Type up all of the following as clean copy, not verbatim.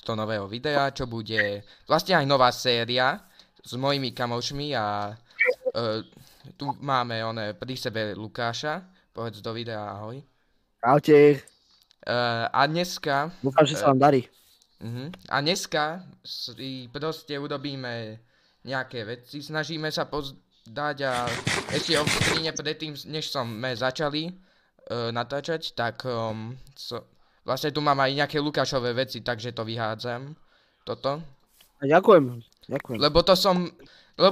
to nového videa, čo bude vlastne aj nová séria s mojimi kamošmi a tu máme pri sebe Lukáša. Povedz do videa ahoj. Čaute. A dneska... Dúfam, že sa vám darí. A dneska si proste urobíme nejaké veci, snažíme sa pozdať a ešte o skrine predtým, než sme začali natáčať, tak vlastne tu mám aj nejaké Lukášové veci, takže to vyhádzam. Toto. Ďakujem. Lebo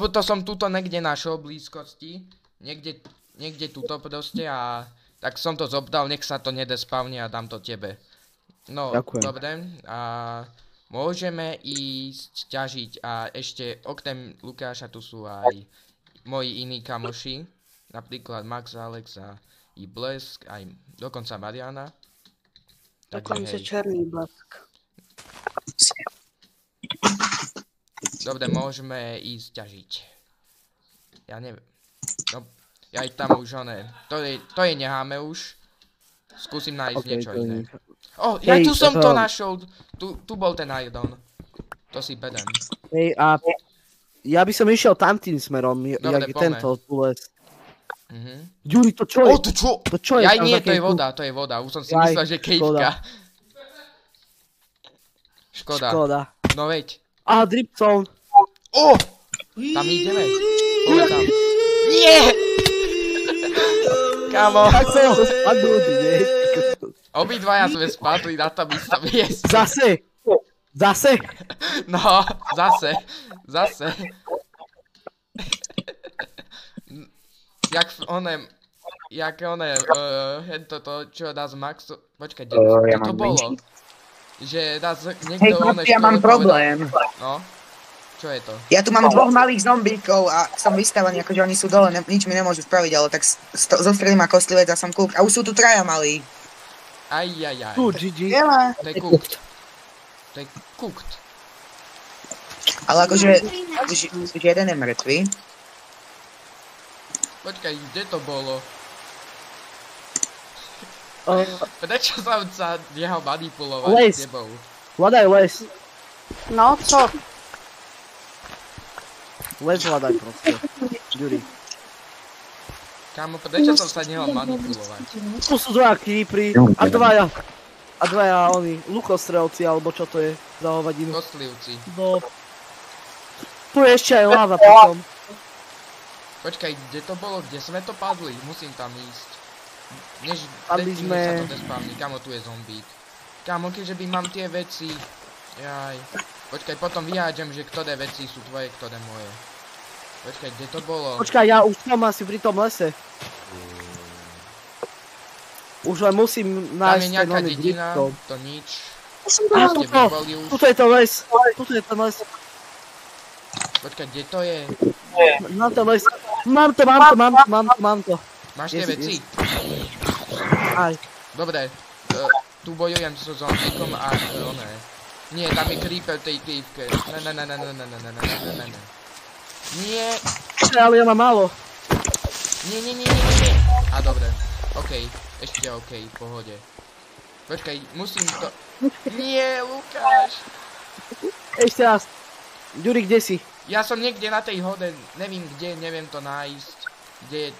to som tuto niekde našiel v blízkosti, niekde tuto proste a tak som to zobdal, nech sa to nedespavne a dám to tebe. No, ďakujem. Dobre, a môžeme ísť ťažiť a ešte okrem Lukáša tu sú aj moji iní kamoši, napríklad Max, Alex a i Blesk, aj dokonca Mariana. Dokonca Černý Blesk. Dobre, môžeme ísť ťažiť. Ja neviem. No, ja aj tam už to je necháme už. Skúsim nájsť niečo iné. Ja tu som to našiel. Tu bol ten iron. To si bedem. Hej, a ja by som išiel tam tým smerom, dobre, jak tento tu les. Juri, to čo je? To čo je? Nie, to je voda, Už som si myslel, že kejvka. Škoda. No veď. Drip zone. Tam ideme. Poďme tam. Nie! Kamo. Tak sa ho spadnúť, nie? Obidvaja sme spadli na to istom mieste. Zase? No, zase. Toto, čo dá z Maxu... Počkaj, čo to bolo? Že dá niekto ja mám problém. No, čo je to? Ja tu mám dvoch malých zombíkov a som vystavaný, akože oni sú dole, nič mi nemôžu spraviť, ale tak zostrelí ma kostlivec a som kúk. A už sú tu traja malí. Aj. Tu, GG. To je cooked. Ale akože, už jeden je mŕtvý. Počkaj, kde to bolo? Prečo som sa nehal manipulovať s tebou? Hľadaj les. No, čo? Les hľadaj proste. Juri. Kámo, prečo som sa nehal manipulovať? Tu sú dvaja creepery a dvaja oni, lukostrelci, alebo čo to je za hovadinu. Kostlivci. No. Tu je ešte aj láva potom. Počkaj, kde to bolo? Kde sme to padli? Musím tam ísť. Než Padli sme... sa to despavní. Kámo, tu je zombík. Kámo, keďže by mám tie veci... Jaj. Počkaj, potom vyhádžem, že ktoré veci sú tvoje, ktoré moje. Počkaj, kde to bolo? Počkaj, ja už som asi pri tom lese. Už len musím nájsť ten nejaká oný dedina, gripkov. to nič. Tuto je to les. Tuto je ten les. Počkaj, kde to je? Mám ten les. Mám to. Máš tie veci? Aj. Dobre, tu bojujem so zombíkom a Nie, tam je creeper tej kývke. Ne. Nie. Ale ja mám málo. Nie. A dobre. Okej, ešte okej, v pohode. Počkaj, musím to... Nie, Lukáš! Ešte raz. Juri, kde si? Ja som niekde na tej hode, neviem kde, neviem to nájsť. Kde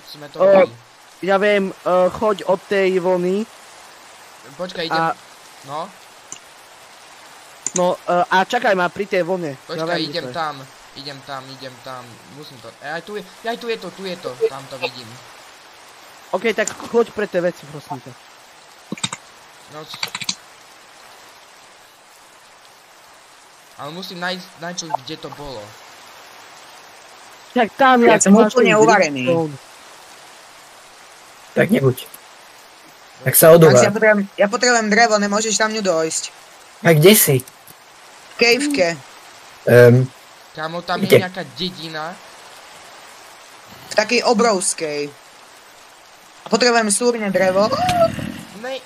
sme to boli. Ja viem, choď od tej vlny. Počkaj, idem... No? No, a čakaj ma pri tej vlne. Počkaj, idem tam. Musím to... tu je to, tam to vidím. OK, tak choď pre tie veci, prosím ťa. No... Ale musím nájsť najprv, kde to bolo. Tak tam ja som úplne uvarený. Tak nebuď. Tak sa odúva. Ja potrebujem drevo, nemôžeš tam ňu dojsť. A kde si? V kejvke. Kámo, tam je nejaká dedina. V takej obrovskej. A potrebujem súrne drevo. Nej.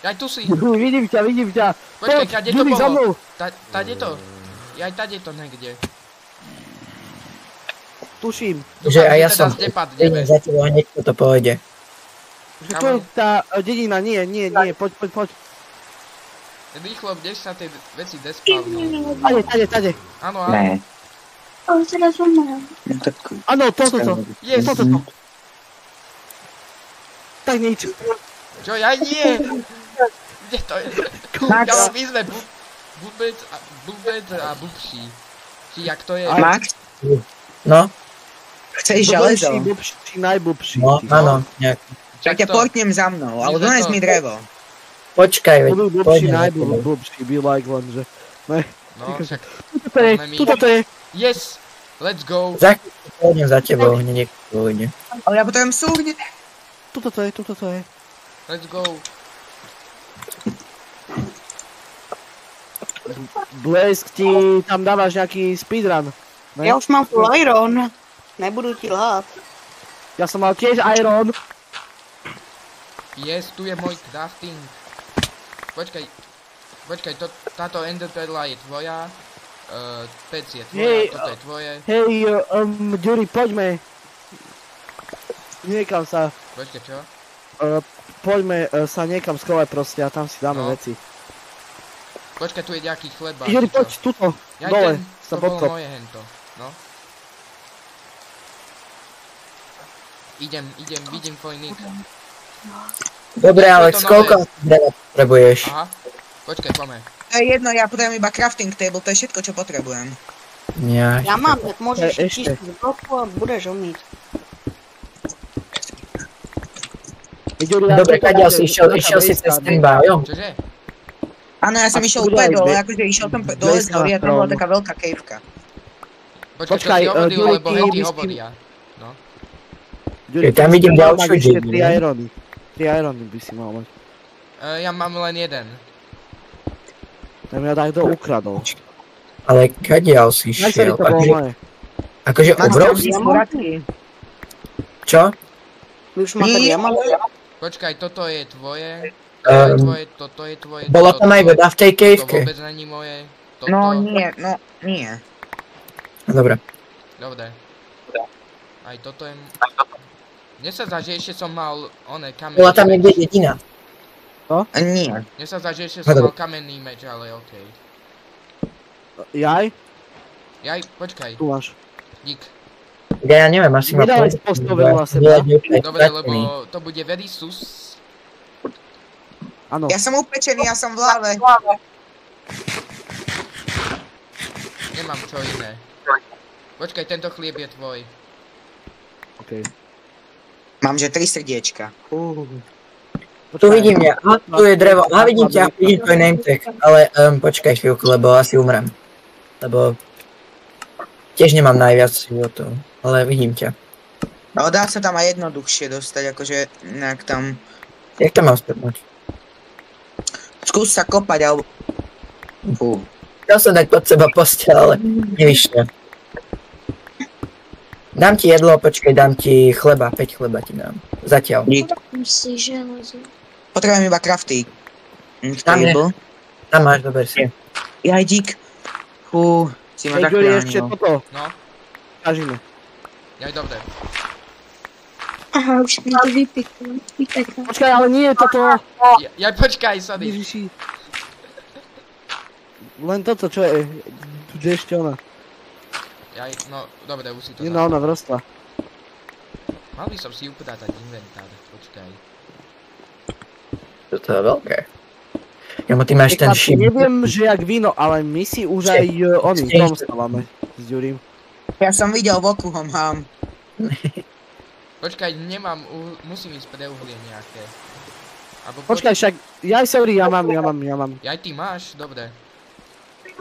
Aj tu si. Vidím ťa. Počkaj, kade to bolo? Tade to? Aj tade to niekde. Tuším. Že aj ja som. Idem za tebou a niekto to pôjde. Že to je tá dedina, nie, poď. Rýchlo, kdež sa tie veci despavnú. Tade. Áno, Ne. áno. No tak... Áno, toto. Yes! Toto. Tak nič. Čo, ja nie! Kde to je? Max. Ja my sme Bubec a Bubší. Či jak to je? Max, No, chceš železo? Bubší, najbubší. no, áno, nejak. Tak ťa portnem za mnou, ale dones mi drevo. Počkaj, veď, Bubší, poďme za tebou. najbubší, be like one, že... Ne. No, však... Tuto to je. Yes! Let's go! Za chvíľku pôjdem za tebou, hneď nech pôjde. Ale ja potrebujem súhne. Tuto to je. Let's go! Blesk, ti tam dávaš nejaký speedrun. Ne? Ja už mám full iron. Nebudu ti lhát. Ja som mal tiež iron. Yes, tu je môj crafting. Počkaj, táto ender perla je tvoja. Pec je tvoja, Hej, toto je tvoje. Hej, Ďuri, poďme. Niekam sa, Počkaj, čo? poďme sa niekam schovať proste a tam si dáme No. veci. Počkaj, tu je nejaký chleba. Ďuri, či čo? poď, tuto, Ja dole, sa to bolo podkop. moje hento. No. Vidím tvoj nick. Dobre, Je to Alex, nové. koľko dreva potrebuješ? Aha. Počkaj, poďme. To je jedno, ja potrebujem iba crafting table, to je všetko, čo potrebujem. Ja, Ja mám, tak môžeš Ešte. čísť z bloku a budeš umieť. Ďuri, ja Dobre, tuto kadiaľ si dáte, išiel si cez taká ten bajom? Čože? Áno, ja som A išiel tu úplne aj dole, be- akože išiel som dole z hory a tam bola taká veľká kejvka. Počkaj, čo Počkaj, si hovoril, Ďuri, lebo ty henty by si- hovoria. No. Ďuri, Tam ty vidím si mal ďalšiu mať ešte dedinu. 3 irony. 3 irony by si mal mať. Ja mám len jeden. Tam ja tak to ukradol. Ale kadiaľ si Najsari šiel? to bolo moje. Akože Máš tam obrovský? sporadky? Čo? Vy už máte diamant? Počkaj, toto je tvoje. Toto je tvoje. Bola tam aj voda v tej To kejvke? vôbec není moje. Toto. No nie. Dobre. Dobre. Aj toto je... Mne sa zdá, že ešte som mal kamenný Bola tam meč. niekde dedina. Nie. Mne sa zdá, že ešte som mal kamenný meč, ale okej. Jaj? Jaj, počkaj, Tu máš. dík. Ja neviem, asi ma Nedaj povedať. postavil na seba. Dobre, lebo to bude very sus. Áno. Ja som upečený, ja som v lave. Nemám čo iné. Počkaj, tento chlieb je tvoj. Okay. Mám že 3 srdiečka. Tu vidím ja, a tu je drevo, a vidím ťa, vidím tvoj name tag, ale počkaj chvíľku, lebo asi umrem. Lebo tiež nemám najviac životov, ale vidím ťa. No dá sa tam aj jednoduchšie dostať, akože nejak tam... Jak to mám spadnúť? Skús sa kopať, alebo... Chcel som dať pod seba posteľ, ale nevyšlo. Dám ti jedlo, počkaj, dám ti chleba, 5 chleba ti dám. Zatiaľ. Si železo. Potrebujem iba crafty. Tam je. Table. Tam máš, dober si. Jaj, dík. Si ma Hej, Ďuri, ešte zachránil. toto. No, Kažíme. jaj, dobre. Aha, už mi to vypeklo. Počkaj, ale nie je toto. Jaj, počkaj, sorry. Ježiši. Len toto, čo je. Kde ešte ona? Jaj, no, dobre, už si to Jedna ona vrstva. Mal by som si upratať inventár, počkaj. Toto je veľké. Jamo, ty máš ten šip. Neviem, že jak víno, ale my si už aj oni dom stávame s Ďurím. Ja som videl, v oku ho mám. Počkaj, nemám, musím ísť pre uhlie nejaké. Alebo Počkaj, však, jaj, sorry, ja mám. Jaj, ty máš? Dobre.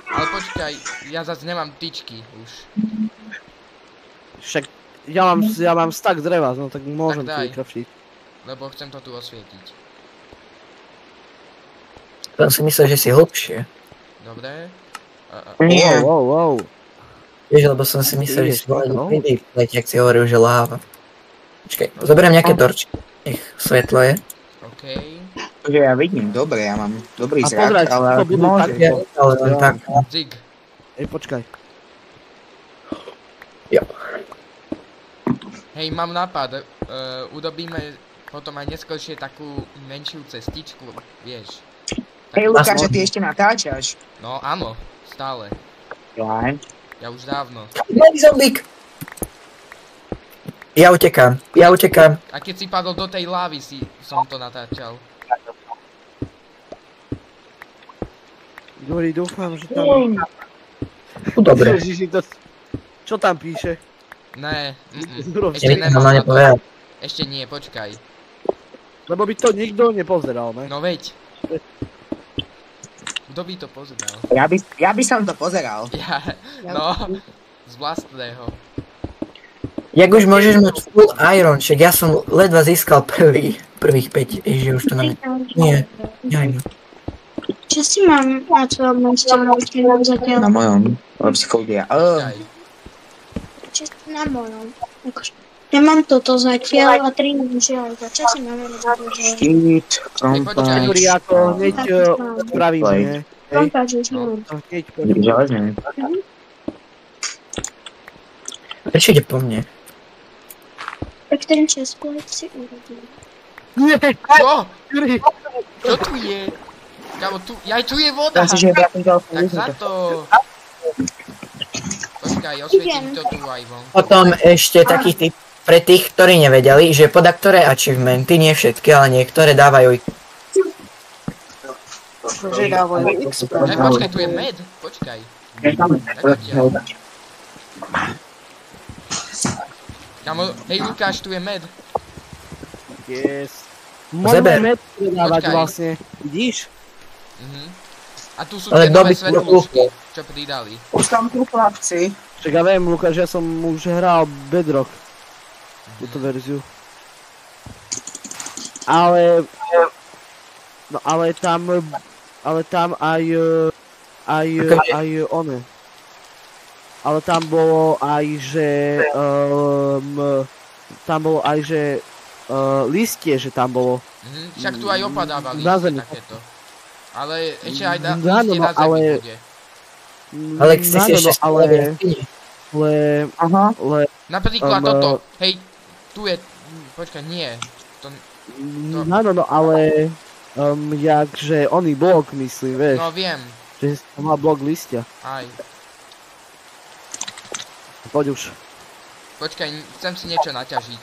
Ale počkaj, ja zase nemám tyčky už. Však, ja mám stack dreva, no tak môžem Tak tu daj. vykraftiť. Lebo chcem to tu osvietiť. Som si myslel, že si hlbšie. Dobre. Nie. Wow. Vieš, lebo som si myslel, že si Ideš, no. vidieť, jak si hovoril, že láva. Počkaj, zoberiem nejaké torčky. Nech svetlo je. Okej. Takže ja vidím, dobre, ja mám dobrý A zrak, pozeraj, ale to budú môže. také. Ja, ale len tak. Zig. Ej, počkaj. Jo. Hej, mám nápad. Urobíme potom aj neskôršie takú menšiu cestičku, vieš. Hej Lukáš, že ty ešte natáčaš? No áno, stále. Jaj. Ja už dávno. Malý zombík! Ja utekám. A keď si padol do tej lávy, som to natáčal. Juri, dúfam, že tam... Dobre. Ježiši, to... Čo tam píše? Ne, Ešte ešte Nevidím, nemám ma na to. nepovedal. Ešte nie, počkaj. Lebo by to nikto nepozeral, ne? No veď. Kto by to pozeral? Ja by som to pozeral. Ja, no, z vlastného. Jak už môžeš mať full iron, však ja som ledva získal prvých 5, že už to na mňa... Nie, nejde. Čo si mám na tvojom meste zatiaľ? Na mojom. Psychológia. Počkaj. Čo si na mojom? Akože, ja mám toto zatiaľ a 3 železa. Čo si máme robiť? Shit, počkaj. Juri, ako hneď spravíme, ne? Hej, Kompáč už mám. to hneď poďme. Železne. Prečo ide po mne? Tak ten česplec si urobil. Nie, Čo? Juri! Čo tu je? Kámo, tu je voda! Ja si, že ja som dal Tak za to! Počkaj, osvietím to tu aj von. Potom ešte taký tip pre tých, ktorí nevedeli, že poda ktoré achievementy, nie všetky, ale niektoré dávajú Že dávajú XP. Počkaj, tu je med. Počkaj. Tak odtiaľ. Kámo, hej Lukáš, tu je med. Yes. Zeber. Môžeme med predávať Počkaj. vlastne. Vidíš? A tu sú Ale tie kto nové by- svetlúčky, čo pridali. Už tam tu chlapci. Však ja viem, Lukáš, ja som už hral Bedrock. Túto verziu. Ale... No ale tam aj one. Ale tam bolo aj, že... tam bolo aj, že... listie, že tam bolo. Však tu aj opadáva Na listy zemi. takéto. Ale ešte aj Áno, listie na zemi ale- bude. Ale si Áno, ešte ale... stále Aha. Napríklad toto. Hej, tu je... Počkaj, nie. To... Áno, ale... jakže oný blok, myslím, vieš. No viem. Že to má blok listia. Aj. Poď už. Počkaj, chcem si niečo naťažiť.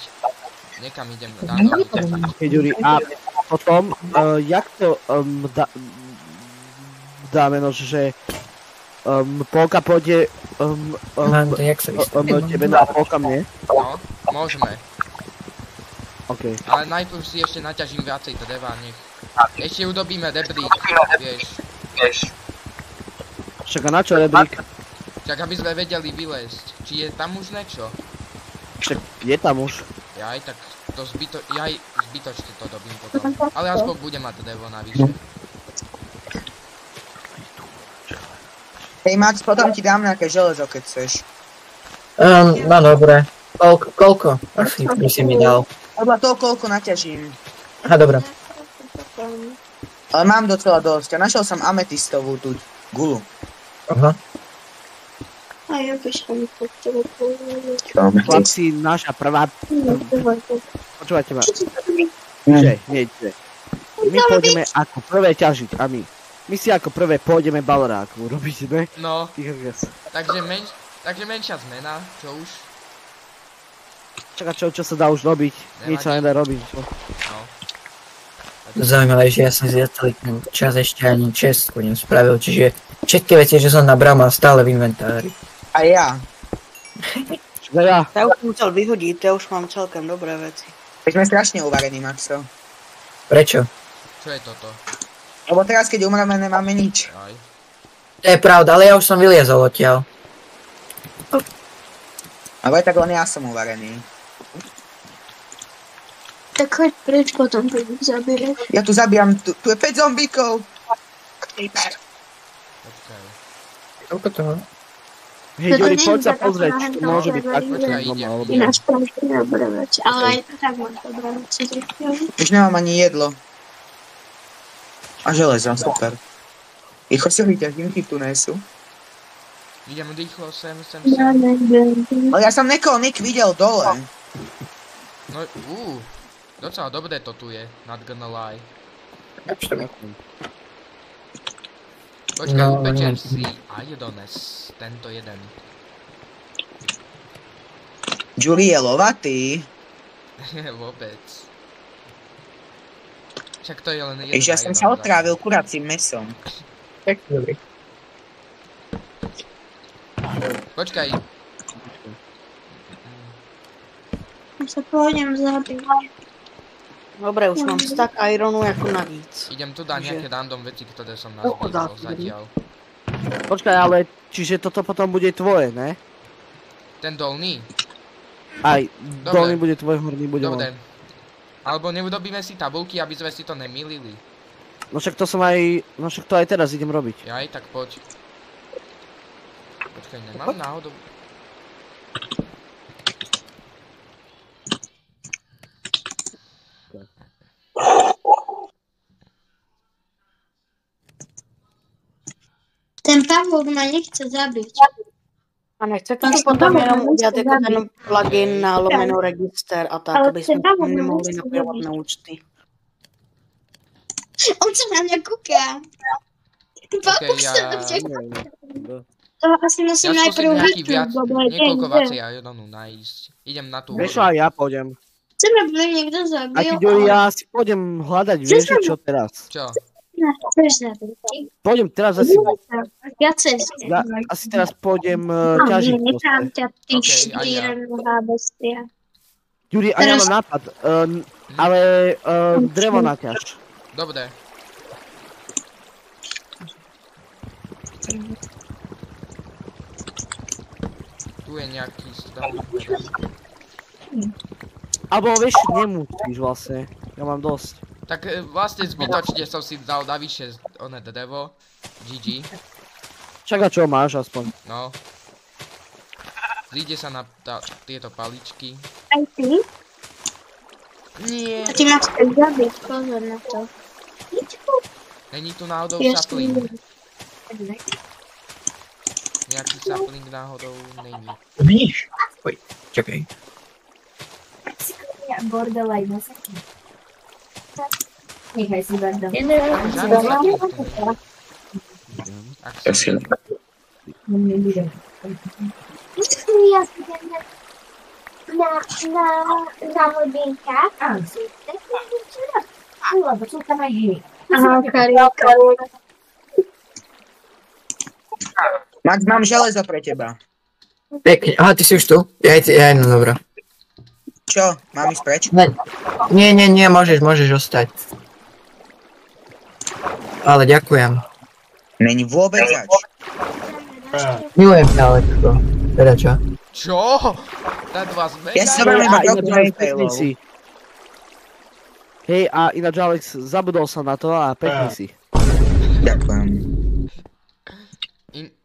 Niekam idem dáno vyťažiť. Keď Juri, a potom, jak to dáme, no, že polka pôjde jak sa vystaví? tebe na polka mne? No, môžeme. OK. Ale najprv si ešte naťažím viacej dreva, nech... Ešte udobíme rebrík, vieš. Však a na čo rebrík? Čak aby sme vedeli vylezť. Či je tam už niečo? Však je tam už. Jaj, tak to zbytočne to dobím potom. Ale aspoň budem mať drevo navyše. Hej Max, potom ti dám nejaké železo, keď chceš. No dobre. Koľko? Asi by si mi dal. Podľa toho, koľko naťažím. Aha, dobre. Ale mám docela dosť. A našiel som ametistovú tú gulu. Aha. A ja by som to chcel povedať. Chlapci, naša prvá... Počúvajte ma. Že, nie. My pôjdeme ako prvé ťažiť a my. My si ako prvé pôjdeme baloráku urobiť, ne? No, Ty kokos. takže menšia zmena, čo už? Čaká, čo sa dá už robiť? Nič sa nedá robiť. Čo? No. Zaujímavé, že ja som si za celý ten čas ešte ani čestku nespravil, čiže všetky veci, že som nabral, mám stále v inventári. A ja. Čo ja? Ja už som chcel vyhodiť, ja už mám celkem dobré veci. My sme strašne uvarení, Maxo. Prečo? Čo je toto? Lebo teraz, keď umreme, nemáme nič. Aj. To je pravda, ale ja už som vyliezol odtiaľ. Ale tak len ja som uvarený. Tak choď preč, potom to zabierať. Ja tu zabijam, tu je 5 zombíkov. Creeper. Počkaj. Koľko to má? Hej, Juri, poď sa pozrieť, či to môže byť tak, Počkaj, doma, idem. alebo... Ináč práve dobré veci, ale aj tak mám dobré veci. Už nemám ani jedlo. A železo, super. Rýchlo si vyťažím, ty tu nesú. Idem rýchlo sem. Ale ja som niekoho videl dole. No, docela dobre to tu je, not gonna lie. Počkaj, No, upečiem neviem. si Iodones, tento jeden. Julie je lovatý. Vôbec. Však to je len jeden Ešte ja som sa otrávil kuracím mesom. Tak, dobrý. Počkaj. Ja sa pôjdem zabiť. Dobre, už mám stack ironu ako navíc. Idem tu dať Takže- nejaké random veci, ktoré som No, nazbíral dá, zatiaľ. Počkaj, ale čiže toto potom bude tvoje, ne? Ten dolný? Aj Dobre. dolný bude tvoj, horný bude môj. Dobre. Alebo neurobíme si tabulky, aby sme si to nemýlili. No však to som aj, no však to aj teraz idem robiť. Jaj, tak poď. Počkaj, nemám náhodou... Ten pavúk ma nechce zabiť. A nechcete to potom jenom udělat jako ten plugin na lomeno register a tak, Ale aby jsme ten pavúk ma nemohli nechce napojovat zabiť. na účty. On sa na mňa kúka. Pavúk ja- sa na mňa kúka. No. To asi musím Ja skúsim najprv nejaký vyčuť, viac, lebo je niekoľko deň, vacej Iodonu nájsť. Idem na tú Vieš čo, horu. aj ja pôjdem. Chcem, aby ma niekto zabil. A keď Juri, ja si pôjdem hľadať, vieš, že čo teraz? Čo? Chceš zabiť. Pôjdem teraz asi, Ja cez. ja asi teraz pôjdem ťažiť Nechám proste. ťa, ty Okej, aj ja. štírenová bestia. Juri, a ja mám nápad, ale drevo naťaž. Dobre. Tu je nejaký stav. Alebo vieš, nemusíš vlastne, ja mám dosť. Tak vlastne zbytočne som si dal navyše oné drevo. GG. Však a čo máš aspoň? No. Zíde sa na tieto paličky. Aj ty? Nie. A ty ma chceš zabiť, pozor na to. Není tu náhodou Ja sapling. štírim. Nejaký sapling náhodou není. Vidíš? Oj, čakaj. Nechaj si Bardo. Ak som... Ja na hodinkách. Áno, sú. Lebo sú tam aj iní. Aha, karielka. Max, mám železo pre teba. Pekne. Aha, ty si už tu? No dobro. Čo? Mám ísť preč? Nie, môžeš ostať. Ale ďakujem. Není vôbec zač. Milujem ťa, Alexko. Teda čo? Čo? Ten vás mega... Ja som vám iba A ináč, trochu Alex, pekný retailov. si. Hej, a ináč Alex, zabudol sa na to a pekný si. Ďakujem.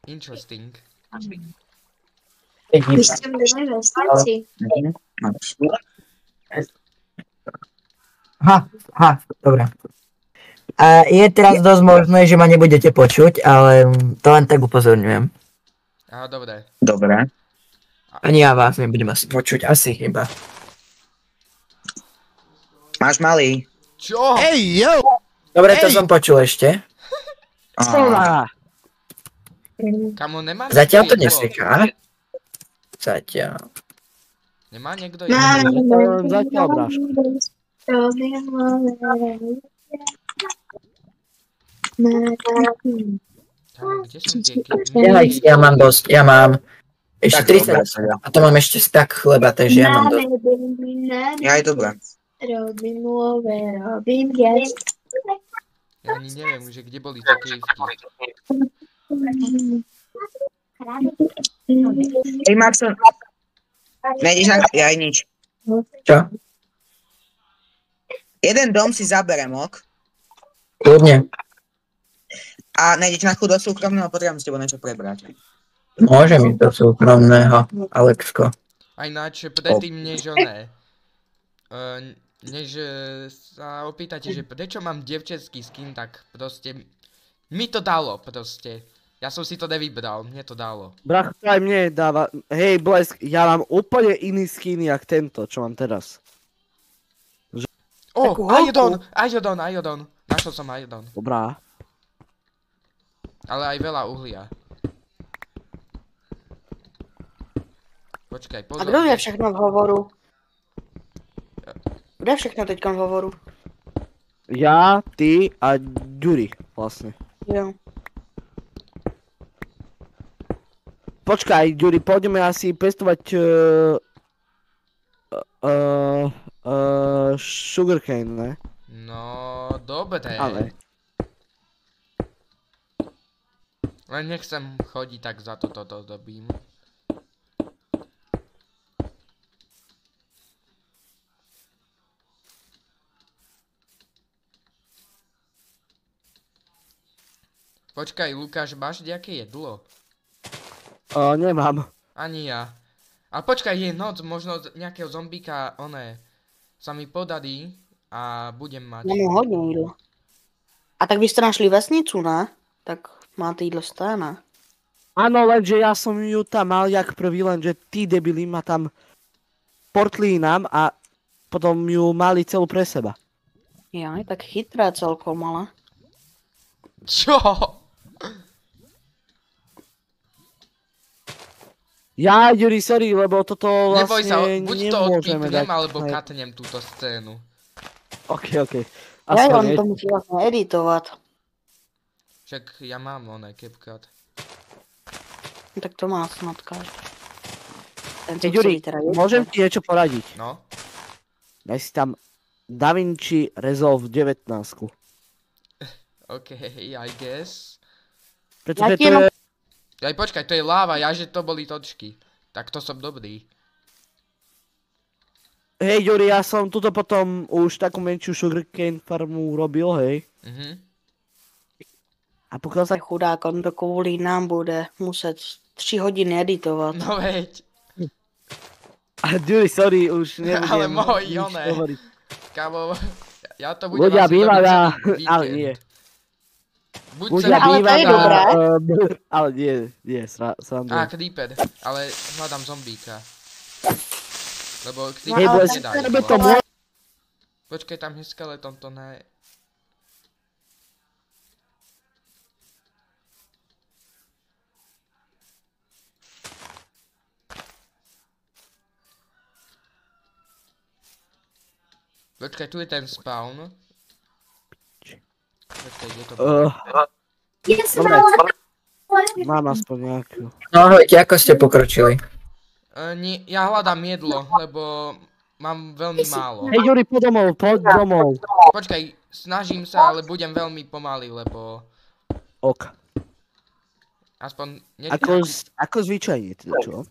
Interesting. Vy ste v nevestici. Max. Aha, dobre. A je teraz dosť možné, že ma nebudete počuť, ale to len tak upozorňujem. Aha, dobre. Dobre. Ani ja vás nebudem asi počuť, asi iba. Máš malý? Čo? Dobre, to som počul ešte. Á, Kamo, nemá Zatiaľ to niekto neseká. Zatiaľ. Nemá niekto Mám jedno? Zatiaľ, bráško. Kamo, kde sú tie kedy? Ja mám dosť, ja mám ešte Tak, 30 a to mám ešte stak chleba, takže ja mám dosť. ja aj dobré. Robím viac. Ja ani neviem už, kde boli tie krivky. Hej, Maxon. Nejdeš na... Ja aj nič. Čo? Jeden dom si zaberem, ok? Kľudne. A nejdeš na chud do súkromného, potrebujem s tebou niečo prebrať. Môžem ísť do súkromného, Alexko. A ináč predtým, než oné... než sa opýtate, že prečo mám dievčenský skin, tak proste... Mi to dalo, proste. Ja som si to nevybral, mne to dalo. Bracho, to aj mne dáva, hej Blesk, ja mám úplne iný skin jak tento, čo mám teraz. Ó, Takú holku. Iodon! Našiel som Iodon. Dobrá. Ale aj veľa uhlia. Počkaj, A pozor. kdo je všechno v hovoru? Kdo je všechno teďka v hovoru? Ja, ty a Ďuri vlastne. Jo. Počkaj, Ďuri, pôjdeme asi pestovať sugarcane, ne? No, dobre. Ale. Len nechcem chodiť, tak za toto dobím. Počkaj, Lukáš, máš nejaké jedlo? Nemám. Ani ja. A počkaj, je noc, možno nejakého zombíka, sa mi podarí a budem mať. Mám hodně jídla. A tak vy jste našli vesnicu, ne? Tak máte jídlo stále. Áno, lenže ja som ju tam mal jak prvý, lenže tí debili ma tam portli nám a potom ju mali celú pre seba. Jaj, tak chytré celkom, ale. Čo? Ja, Ďuri, sorry, lebo toto Neboj sa, vlastne buď to nemôžeme dať. odpípnem, alebo Hej. katnem túto scénu. OK. Ja, on Aspoň to musí vlastně editovat. Však ja mám CapCut. Tak to má snad každý. Ten, co Ďuri, chce teda môžem ti niečo poradiť? No, Daj si tam DaVinci Resolve 19. OK, I guess. Pretože Ja ti to je... Aj počkaj, to je láva, ja že to boli točky. Tak to som dobrý. Hej, Ďuri, ja som tuto potom už takú menšiu sugarcane farmu robil, hej. A pokiaľ sa... Chudák, on to kvůli nám bude muset 3 hodiny editovat. No veď. A Ďuri, sorry, už nebudem Ale môj, nič oné. hovoriť. Kámo, ja to budem Ľudia asi robiť bývajú, celý ale víkend. nie. Buď Ľudia celý ale to je bývajú, dobré. ale nie, srandujem. Creeper, ale hľadám zombíka. Lebo No, Hej, Creeper boys, nedá tebe ísť to von. môže... Počkaj, tam je skeleton, to ne... Počkaj, tu je ten spawn. Počkaj, kde to bolo? Dobre, mám aspoň nejakú. No ahojte, ako ste pokročili? Nie, ja hľadám jedlo, lebo mám veľmi málo. Hej, Ďuri, poď domov. Počkaj, snažím sa, ale budem veľmi pomalý, lebo Ok. aspoň... Ako zvyčajne, teda čo?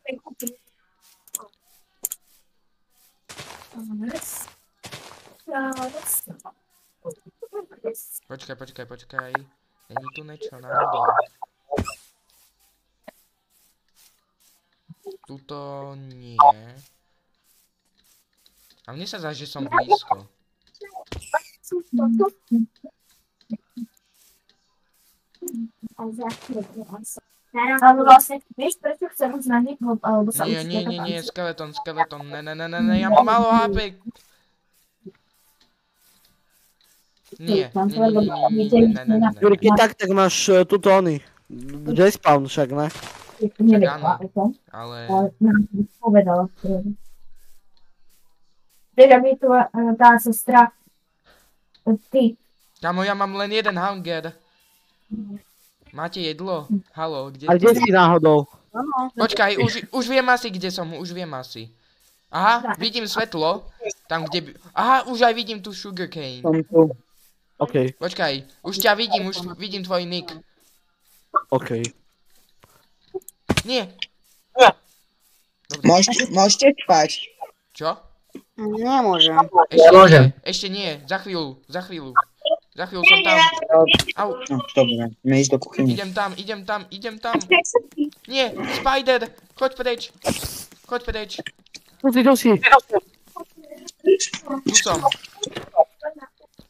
Počkaj. Není tu niečo náhodou. Tuto nie. A mne sa zdá, že som blízko. Ale vlastne, vieš, prečo chcem už na niekoho, alebo sa Nie, skeleton, ne, ja mám málo HP. Nie. Ďuri, keď tak máš tuto ony. Respawn však, ne? Ale... povedala. Teda mi tu tá sestra, ty, Kamo, ja mám len jeden hunger. Máte jedlo? Haló, kde A kde si náhodou? Počkaj, už viem asi, kde som, už viem asi. Aha, vidím svetlo. Tam, kde... Aha, už aj vidím tu sugarcane. OK. Počkaj, už ťa vidím, už vidím tvoj nick. OK. Nie. Môžete spať. Čo? Nemôžem. Ešte nie, za chvíľu. Za chvíľu som tam. Au, No, dobre, ideme ísť do kuchyne. idem tam. Nie, spider, choď preč. Tu si. Tu som,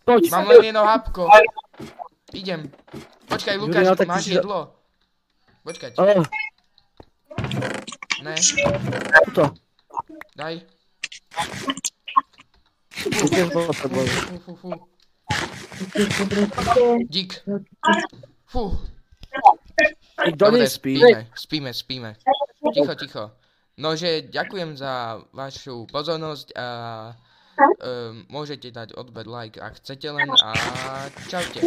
Poď. mám len jedno hapko. Idem. Počkaj, Lukáš, Jurina, tak máš si- jedlo? Počkaj, ne, Tuto. daj. Tiež potrebujem. Fú. Dík. Fú. Nikto Dobre, nespí. spíme. Ticho. Nože, ďakujem za vašu pozornosť a môžete dať odber, like, ak chcete len a čaute.